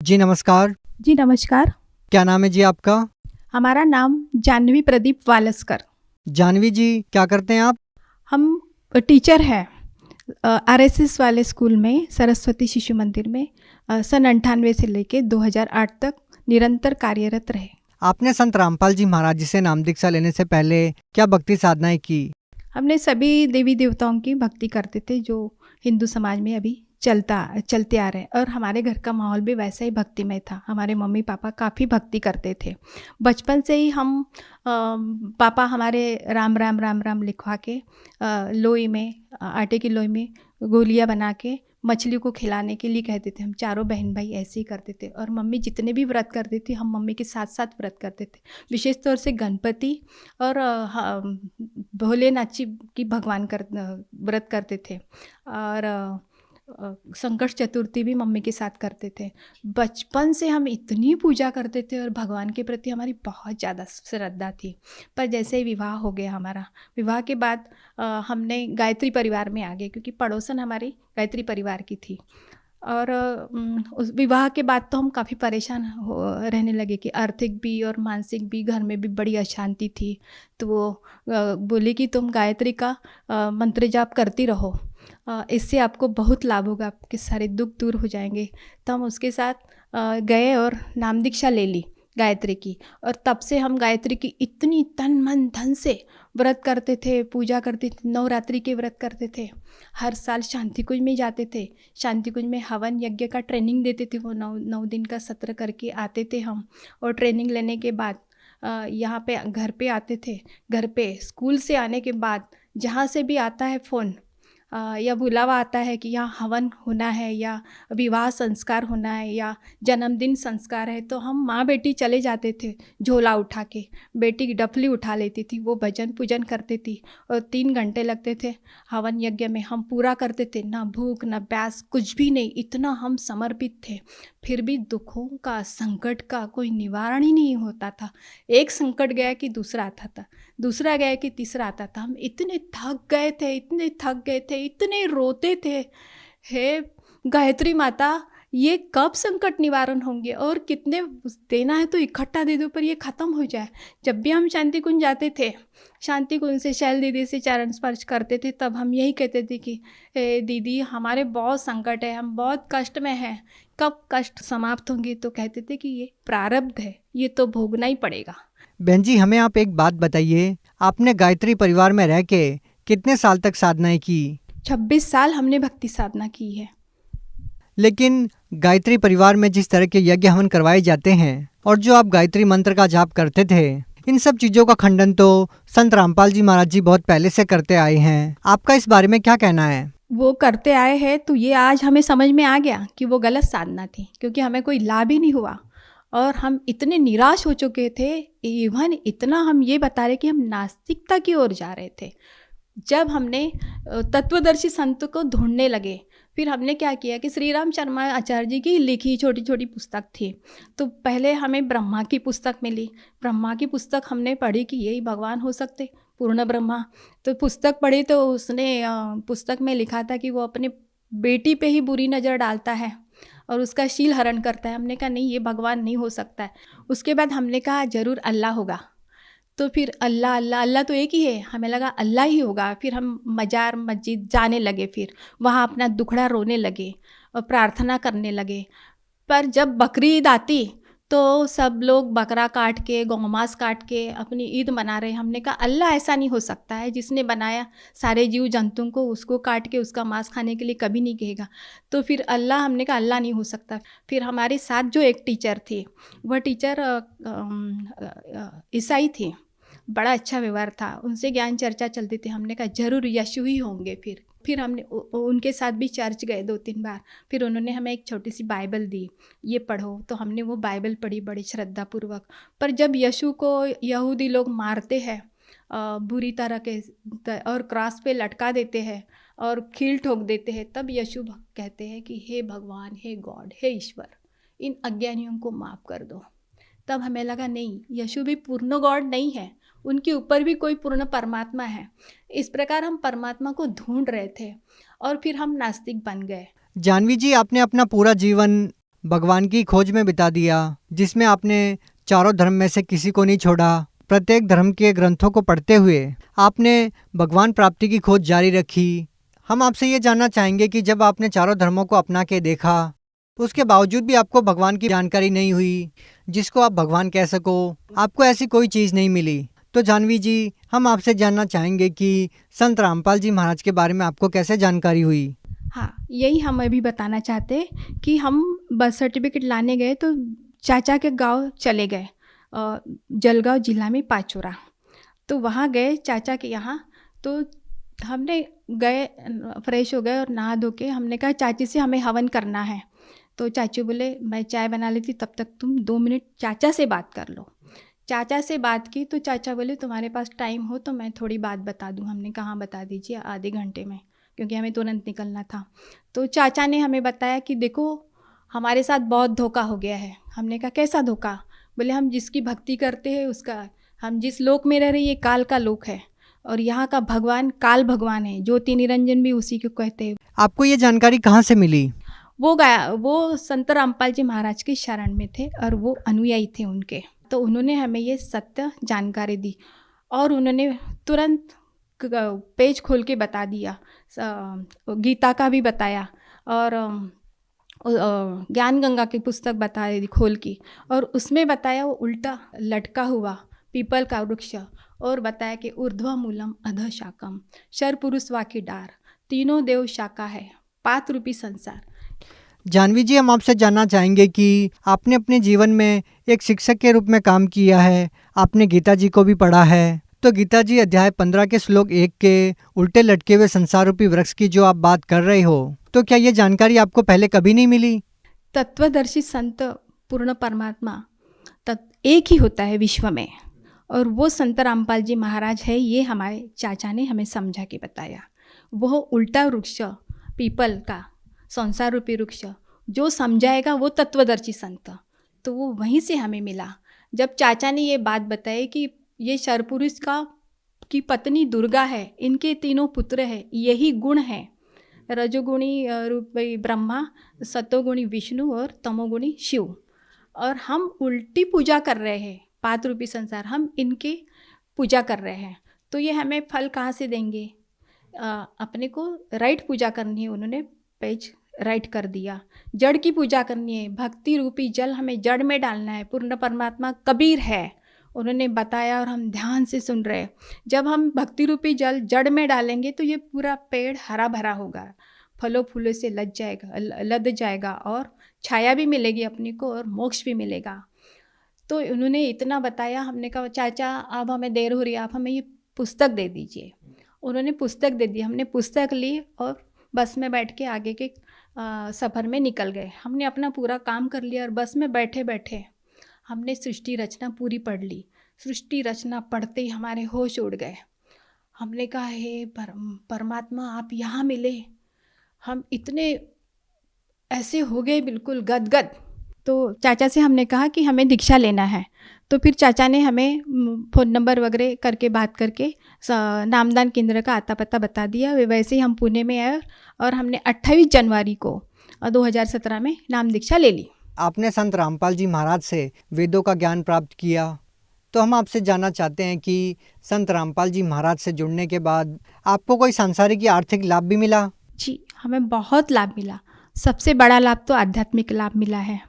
जी नमस्कार। जी नमस्कार। क्या नाम है जी आपका? हमारा नाम जाह्नवी प्रदीप वालस्कर। जानवी जी, क्या करते हैं आप? हम टीचर हैं आरएसएस वाले स्कूल में, सरस्वती शिशु मंदिर में सन 98 से लेके 2008 तक निरंतर कार्यरत रहे। आपने संत रामपाल जी महाराज जी से नाम दीक्षा लेने से पहले क्या भक्ति साधनाएं की? हमने सभी देवी देवताओं की भक्ति करते थे जो हिंदू समाज में अभी चलते आ रहे हैं, और हमारे घर का माहौल भी वैसा ही भक्तिमय था। हमारे मम्मी पापा काफ़ी भक्ति करते थे। बचपन से ही हम पापा हमारे राम राम राम राम लिखवा के लोई में आटे की लोई में गोलियां बना के मछली को खिलाने के लिए कहते थे। हम चारों बहन भाई ऐसे ही करते थे, और मम्मी जितने भी व्रत करती थी हम मम्मी के साथ साथ व्रत करते थे। विशेष तौर से गणपति और भोलेनाथ जी की व्रत करते थे, और संकट चतुर्थी भी मम्मी के साथ करते थे। बचपन से हम इतनी पूजा करते थे और भगवान के प्रति हमारी बहुत ज़्यादा श्रद्धा थी। पर जैसे ही विवाह हो गया हमारा, विवाह के बाद हमने गायत्री परिवार में आ गए, क्योंकि पड़ोसन हमारी गायत्री परिवार की थी। और उस विवाह के बाद तो हम काफ़ी परेशान रहने लगे कि आर्थिक भी और मानसिक भी, घर में भी बड़ी अशांति थी। तो वो बोले कि तुम गायत्री का मंत्र जाप करती रहो, इससे आपको बहुत लाभ होगा, आपके सारे दुख दूर हो जाएंगे। तो हम उसके साथ गए और नाम दीक्षा ले ली गायत्री की, और तब से हम गायत्री की इतनी तन मन धन से व्रत करते थे, पूजा करते थे, नवरात्रि के व्रत करते थे। हर साल शांति कुंज में जाते थे। शांति कुंज में हवन यज्ञ का ट्रेनिंग देते थे। वो 9 दिन का सत्र करके आते थे हम, और ट्रेनिंग लेने के बाद यहाँ पे घर पे आते थे। घर पे स्कूल से आने के बाद जहाँ से भी आता है फ़ोन या बुलावा आता है कि यहाँ हवन होना है, या विवाह संस्कार होना है, या जन्मदिन संस्कार है, तो हम माँ बेटी चले जाते थे झोला उठा के। बेटी डफली उठा लेती थी, वो भजन पूजन करती थी, और 3 घंटे लगते थे हवन यज्ञ में। हम पूरा करते थे, ना भूख ना प्यास, कुछ भी नहीं, इतना हम समर्पित थे। फिर भी दुखों का, संकट का कोई निवारण ही नहीं होता था। एक संकट गया कि दूसरा आता था, दूसरा गया कि तीसरा आता था। हम इतने थक गए थे, इतने थक गए थे, इतने रोते थे, हे गायत्री माता ये कब संकट निवारण होंगे, और कितने देना है तो इकट्ठा दे दो, पर ये ख़त्म हो जाए। जब भी हम शांति कुंज जाते थे, शांति कुंज से शैल दीदी से चरण स्पर्श करते थे, तब हम यही कहते थे कि दीदी हमारे बहुत संकट है, हम बहुत कष्ट में हैं, कब कष्ट समाप्त होंगे। तो कहते थे कि ये प्रारब्ध है, ये तो भोगना ही पड़ेगा। बहन जी, हमें आप एक बात बताइए, आपने गायत्री परिवार में रह के कितने साल तक साधनाएं की? 26 साल हमने भक्ति साधना की है। लेकिन गायत्री परिवार में जिस तरह के यज्ञ हवन करवाए जाते हैं और जो आप गायत्री मंत्र का जाप करते थे, इन सब चीज़ों का खंडन तो संत रामपाल जी महाराज जी बहुत पहले से करते आए हैं। आपका इस बारे में क्या कहना है? वो करते आए हैं तो ये आज हमें समझ में आ गया कि वो गलत साधना थी, क्योंकि हमें कोई लाभ ही नहीं हुआ, और हम इतने निराश हो चुके थे। इवन इतना हम ये बता रहे कि हम नास्तिकता की ओर जा रहे थे। जब हमने तत्वदर्शी संत को ढूंढने लगे, फिर हमने क्या किया कि श्री राम शर्मा आचार्य जी की लिखी छोटी छोटी पुस्तक थी। तो पहले हमें ब्रह्मा की पुस्तक मिली। ब्रह्मा की पुस्तक हमने पढ़ी कि यही भगवान हो सकते, पूर्ण ब्रह्मा। तो पुस्तक पढ़ी तो उसने पुस्तक में लिखा था कि वो अपने बेटी पे ही बुरी नज़र डालता है और उसका शील हरण करता है। हमने कहा नहीं, ये भगवान नहीं हो सकता है। उसके बाद हमने कहा ज़रूर अल्लाह होगा। तो फिर अल्लाह अल्लाह अल्लाह तो एक ही है, हमें लगा अल्लाह ही होगा। फिर हम मजार मस्जिद जाने लगे, फिर वहाँ अपना दुखड़ा रोने लगे और प्रार्थना करने लगे। पर जब बकरीद आती तो सब लोग बकरा काट के, गौमांस काट के अपनी ईद मना रहे। हमने कहा अल्लाह ऐसा नहीं हो सकता है, जिसने बनाया सारे जीव जंतुओं को, उसको काट के उसका मांस खाने के लिए कभी नहीं कहेगा। तो फिर अल्लाह, हमने कहा अल्लाह नहीं हो सकता। फिर हमारे साथ जो एक टीचर थी, वह टीचर ईसाई थी, बड़ा अच्छा व्यवहार था, उनसे ज्ञान चर्चा चलती थी। हमने कहा जरूर यीशु ही होंगे। फिर हमने उनके साथ भी चर्च गए 2-3 बार। फिर उन्होंने हमें एक छोटी सी बाइबल दी, ये पढ़ो। तो हमने वो बाइबल पढ़ी बड़ी श्रद्धापूर्वक। पर जब यीशु को यहूदी लोग मारते हैं बुरी तरह के, और क्रॉस पे लटका देते हैं और कील ठोक देते हैं, तब यीशु कहते हैं कि हे भगवान, हे गॉड, हे ईश्वर, इन अज्ञानियों को माफ़ कर दो। तब हमें लगा नहीं, यीशु भी पूर्ण गॉड नहीं है, उनके ऊपर भी कोई पूर्ण परमात्मा है। इस प्रकार हम परमात्मा को ढूंढ रहे थे, और फिर हम नास्तिक बन गए। जानवी जी, आपने अपना पूरा जीवन भगवान की खोज में बिता दिया, जिसमें आपने चारों धर्म में से किसी को नहीं छोड़ा। प्रत्येक धर्म के ग्रंथों को पढ़ते हुए आपने भगवान प्राप्ति की खोज जारी रखी। हम आपसे ये जानना चाहेंगे कि जब आपने चारों धर्मों को अपना के देखा, उसके बावजूद भी आपको भगवान की जानकारी नहीं हुई, जिसको आप भगवान कह सको, आपको ऐसी कोई चीज़ नहीं मिली। तो जानवी जी, हम आपसे जानना चाहेंगे कि संत रामपाल जी महाराज के बारे में आपको कैसे जानकारी हुई। हाँ, यही हम अभी बताना चाहते कि हम बर्थ सर्टिफिकेट लाने गए तो चाचा के गांव चले गए, जलगांव जिला में पाचोरा। तो वहाँ गए चाचा के यहाँ, तो हमने गए, फ्रेश हो गए और नहा धो के हमने कहा चाची से हमें हवन करना है। तो चाचू बोले मैं चाय बना लेती, तब तक तुम 2 मिनट चाचा से बात कर लो। चाचा से बात की तो चाचा बोले तुम्हारे पास टाइम हो तो मैं थोड़ी बात बता दूं। हमने कहा बता दीजिए, आधे घंटे में, क्योंकि हमें तुरंत निकलना था। तो चाचा ने हमें बताया कि देखो हमारे साथ बहुत धोखा हो गया है। हमने कहा कैसा धोखा? बोले हम जिसकी भक्ति करते हैं उसका, हम जिस लोक में रह रहे, ये काल का लोक है और यहाँ का भगवान काल भगवान है, ज्योति निरंजन भी उसी को कहते हैं। आपको ये जानकारी कहाँ से मिली? वो संत रामपाल जी महाराज के शरण में थे और वो अनुयायी थे उनके, तो उन्होंने हमें ये सत्य जानकारी दी और उन्होंने तुरंत पेज खोल के बता दिया, गीता का भी बताया और ज्ञान गंगा की पुस्तक बता दी खोल की, और उसमें बताया वो उल्टा लटका हुआ पीपल का वृक्ष, और बताया कि ऊर्ध्व मूलम अध शाकम, शर पुरुष वाकी डार, तीनों देव शाखा है, पात रूपी संसार। जानवी जी, हम आपसे जानना चाहेंगे कि आपने अपने जीवन में एक शिक्षक के रूप में काम किया है, आपने गीता जी को भी पढ़ा है। तो गीता जी अध्याय 15 के श्लोक 1 के उल्टे लटके हुए संसार रूपी वृक्ष की जो आप बात कर रहे हो, तो क्या ये जानकारी आपको पहले कभी नहीं मिली? तत्वदर्शी संत पूर्ण परमात्मा एक ही होता है विश्व में, और वो संत रामपाल जी महाराज है, ये हमारे चाचा ने हमें समझा के बताया। वो उल्टा वृक्ष पीपल का संसार रूपी वृक्ष जो समझाएगा वो तत्वदर्शी संत, तो वो वहीं से हमें मिला। जब चाचा ने ये बात बताई कि ये शरपुरुष की पत्नी दुर्गा है, इनके तीनों पुत्र है, यही गुण है, रजोगुणी रूपी ब्रह्मा, सतोगुणी विष्णु और तमोगुणी शिव, और हम उल्टी पूजा कर रहे हैं, पात रूपी संसार, हम इनके पूजा कर रहे हैं, तो ये हमें फल कहाँ से देंगे? अपने को राइट पूजा करनी है। उन्होंने पेज राइट कर दिया। जड़ की पूजा करनी है, भक्ति रूपी जल हमें जड़ में डालना है, पूर्ण परमात्मा कबीर है, उन्होंने बताया और हम ध्यान से सुन रहे हैं। जब हम भक्ति रूपी जल जड़ में डालेंगे तो ये पूरा पेड़ हरा भरा होगा, फलों फूलों से लद जाएगा और छाया भी मिलेगी अपने को और मोक्ष भी मिलेगा। तो उन्होंने इतना बताया। हमने कहा चाचा अब हमें देर हो रही है, आप हमें ये पुस्तक दे दीजिए। उन्होंने पुस्तक दे दी, हमने पुस्तक ली और बस में बैठ के आगे के सफ़र में निकल गए। हमने अपना पूरा काम कर लिया और बस में बैठे बैठे हमने सृष्टि रचना पूरी पढ़ ली। सृष्टि रचना पढ़ते ही हमारे होश उड़ गए। हमने कहा हे परमात्मा आप यहाँ मिले, हम इतने ऐसे हो गए बिल्कुल गदगद। तो चाचा से हमने कहा कि हमें दीक्षा लेना है, तो फिर चाचा ने हमें फ़ोन नंबर वगैरह करके बात करके नामदान केंद्र का आता पता बता दिया। वैसे ही हम पुणे में आए और हमने 28 जनवरी को 2017 में नाम दीक्षा ले ली। आपने संत रामपाल जी महाराज से वेदों का ज्ञान प्राप्त किया, तो हम आपसे जानना चाहते हैं कि संत रामपाल जी महाराज से जुड़ने के बाद आपको कोई सांसारिक या आर्थिक लाभ भी मिला? जी, हमें बहुत लाभ मिला। सबसे बड़ा लाभ तो आध्यात्मिक लाभ मिला है।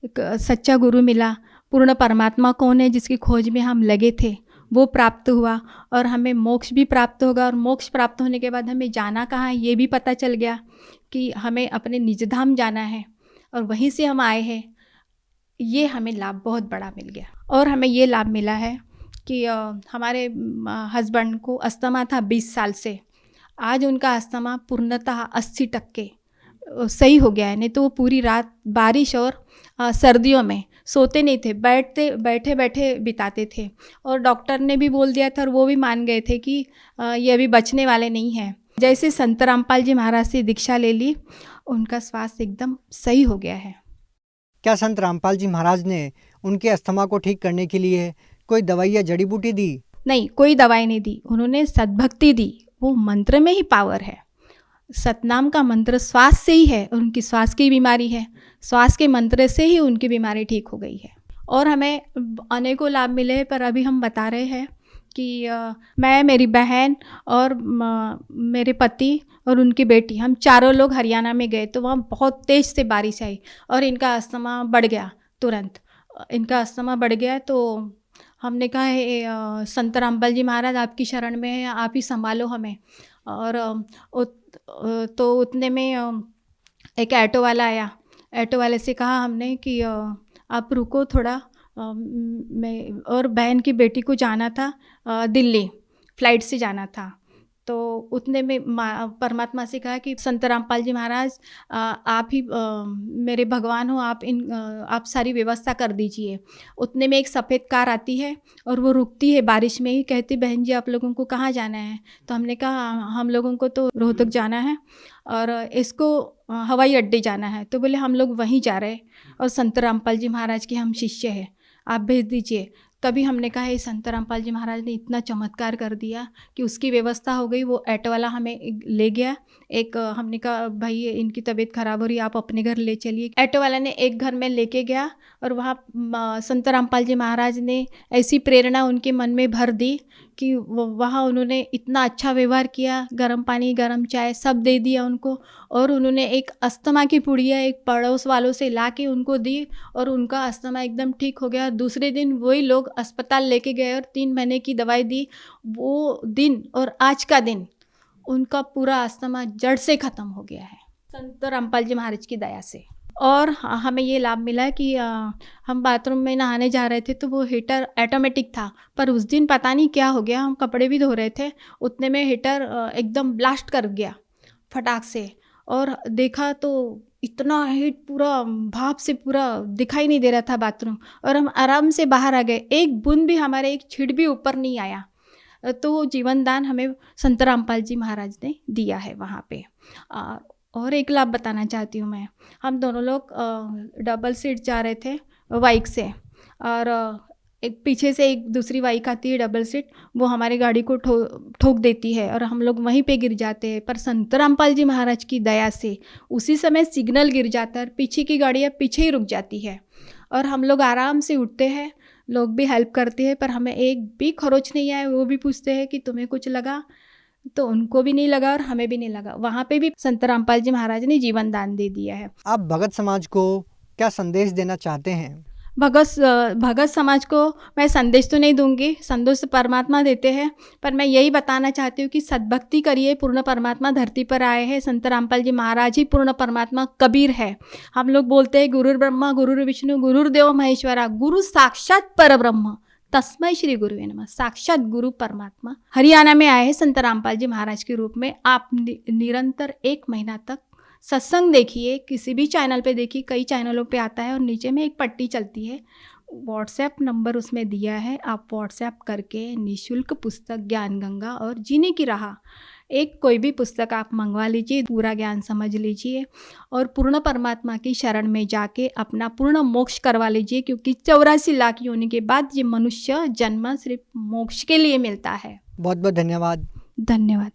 एक सच्चा गुरु मिला, पूर्ण परमात्मा कौन है जिसकी खोज में हम लगे थे वो प्राप्त हुआ, और हमें मोक्ष भी प्राप्त होगा। और मोक्ष प्राप्त होने के बाद हमें जाना कहाँ है ये भी पता चल गया कि हमें अपने निज धाम जाना है और वहीं से हम आए हैं। ये हमें लाभ बहुत बड़ा मिल गया। और हमें ये लाभ मिला है कि हमारे हस्बैंड को अस्थमा था 20 साल से, आज उनका अस्थमा पूर्णतः 80% सही हो गया है। नहीं तो वो पूरी रात बारिश और सर्दियों में सोते नहीं थे, बैठे बैठे बिताते थे, और डॉक्टर ने भी बोल दिया था और वो भी मान गए थे कि ये अभी बचने वाले नहीं हैं। जैसे संत रामपाल जी महाराज से दीक्षा ले ली, उनका स्वास्थ्य एकदम सही हो गया है। क्या संत रामपाल जी महाराज ने उनके अस्थमा को ठीक करने के लिए कोई दवाई या जड़ी बूटी दी? नहीं, कोई दवाई नहीं दी, उन्होंने सद्भक्ति दी। वो मंत्र में ही पावर है। सतनाम का मंत्र श्वास से ही है, उनकी श्वास की बीमारी है, श्वास के मंत्र से ही उनकी बीमारी ठीक हो गई है। और हमें अनेकों लाभ मिले, पर अभी हम बता रहे हैं कि मैं, मेरी बहन और मेरे पति और उनकी बेटी, हम चारों लोग हरियाणा में गए तो वहाँ बहुत तेज़ से बारिश आई और इनका अस्थमा बढ़ गया। तुरंत इनका अस्थमा बढ़ गया तो हमने कहा है संत रामपाल जी महाराज आपकी शरण में है, आप ही संभालो हमें। और तो उतने में एक ऑटो वाला आया। ऑटो वाले से कहा हमने कि आप रुको थोड़ा, मैं और बहन की बेटी को जाना था दिल्ली, फ़्लाइट से जाना था। तो उतने में परमात्मा से कहा कि संत रामपाल जी महाराज आप ही मेरे भगवान हो, आप सारी व्यवस्था कर दीजिए। उतने में एक सफ़ेद कार आती है और वो रुकती है बारिश में ही, कहती बहन जी आप लोगों को कहाँ जाना है? तो हमने कहा हम लोगों को तो रोहतक जाना है और इसको हवाई अड्डे जाना है। तो बोले हम लोग वहीं जा रहे और संत रामपाल जी महाराज के हम शिष्य हैं, आप भेज दीजिए। तभी हमने कहा ये संत रामपाल जी महाराज ने इतना चमत्कार कर दिया कि उसकी व्यवस्था हो गई। वो ऑटो वाला हमें ले गया। एक हमने कहा भाई इनकी तबीयत ख़राब हो रही है, आप अपने घर ले चलिए। ऑटो वाला ने एक घर में लेके गया और वहाँ संत रामपाल जी महाराज ने ऐसी प्रेरणा उनके मन में भर दी कि वहाँ उन्होंने इतना अच्छा व्यवहार किया, गर्म पानी गर्म चाय सब दे दिया उनको। और उन्होंने एक अस्थमा की पुड़िया एक पड़ोस वालों से ला के उनको दी और उनका अस्थमा एकदम ठीक हो गया। दूसरे दिन वही लोग अस्पताल लेके गए और 3 महीने की दवाई दी। वो दिन और आज का दिन उनका पूरा अस्थमा जड़ से ख़त्म हो गया है संत रामपाल जी महाराज की दया से। और हमें ये लाभ मिला कि हम बाथरूम में नहाने जा रहे थे तो वो हीटर ऑटोमेटिक था, पर उस दिन पता नहीं क्या हो गया, हम कपड़े भी धो रहे थे, उतने में हीटर एकदम ब्लास्ट कर गया फटाक से। और देखा तो इतना हीट पूरा भाप से पूरा दिखाई नहीं दे रहा था बाथरूम, और हम आराम से बाहर आ गए। एक बूंद भी हमारे एक छींट भी ऊपर नहीं आया। तो वो जीवन दान हमें संत रामपाल जी महाराज ने दिया है वहाँ पे। और एक लाभ बताना चाहती हूँ मैं। हम दोनों लोग डबल सीट जा रहे थे बाइक से, और एक पीछे से एक दूसरी बाइक आती है डबल सीट, वो हमारी गाड़ी को ठोक देती है और हम लोग वहीं पे गिर जाते हैं। पर संत रामपाल जी महाराज की दया से उसी समय सिग्नल गिर जाता है और पीछे की गाड़ियाँ पीछे ही रुक जाती है और हम लोग आराम से उठते हैं। लोग भी हेल्प करते हैं, पर हमें एक भी खरोच नहीं आया। वो भी पूछते हैं कि तुम्हें कुछ लगा, तो उनको भी नहीं लगा और हमें भी नहीं लगा। वहाँ पे भी संत रामपाल जी महाराज ने जीवन दान दे दिया है। आप भगत समाज को क्या संदेश देना चाहते हैं? भगत समाज को मैं संदेश तो नहीं दूंगी, संदेश परमात्मा देते हैं, पर मैं यही बताना चाहती हूँ कि सद्भक्ति करिए। पूर्ण परमात्मा धरती पर आए हैं, संत रामपाल जी महाराज ही पूर्ण परमात्मा कबीर है। हम लोग बोलते हैं गुरुर् ब्रह्मा गुरुर् विष्णु गुरुर्देव महेश्वरा, गुरु साक्षात परब्रह्म तस्मै श्री गुरुवे नमः। साक्षात गुरु परमात्मा हरियाणा में आए हैं संत रामपाल जी महाराज के रूप में। आप निरंतर 1 महीना तक सत्संग देखिए, किसी भी चैनल पे देखिए, कई चैनलों पे आता है और नीचे में एक पट्टी चलती है, व्हाट्सएप नंबर उसमें दिया है। आप व्हाट्सएप करके निःशुल्क पुस्तक ज्ञान गंगा और जीने की राह, एक कोई भी पुस्तक आप मंगवा लीजिए, पूरा ज्ञान समझ लीजिए और पूर्ण परमात्मा की शरण में जाके अपना पूर्ण मोक्ष करवा लीजिए। क्योंकि 84 लाख योनि के बाद ये मनुष्य जन्म सिर्फ मोक्ष के लिए मिलता है। बहुत बहुत धन्यवाद। धन्यवाद।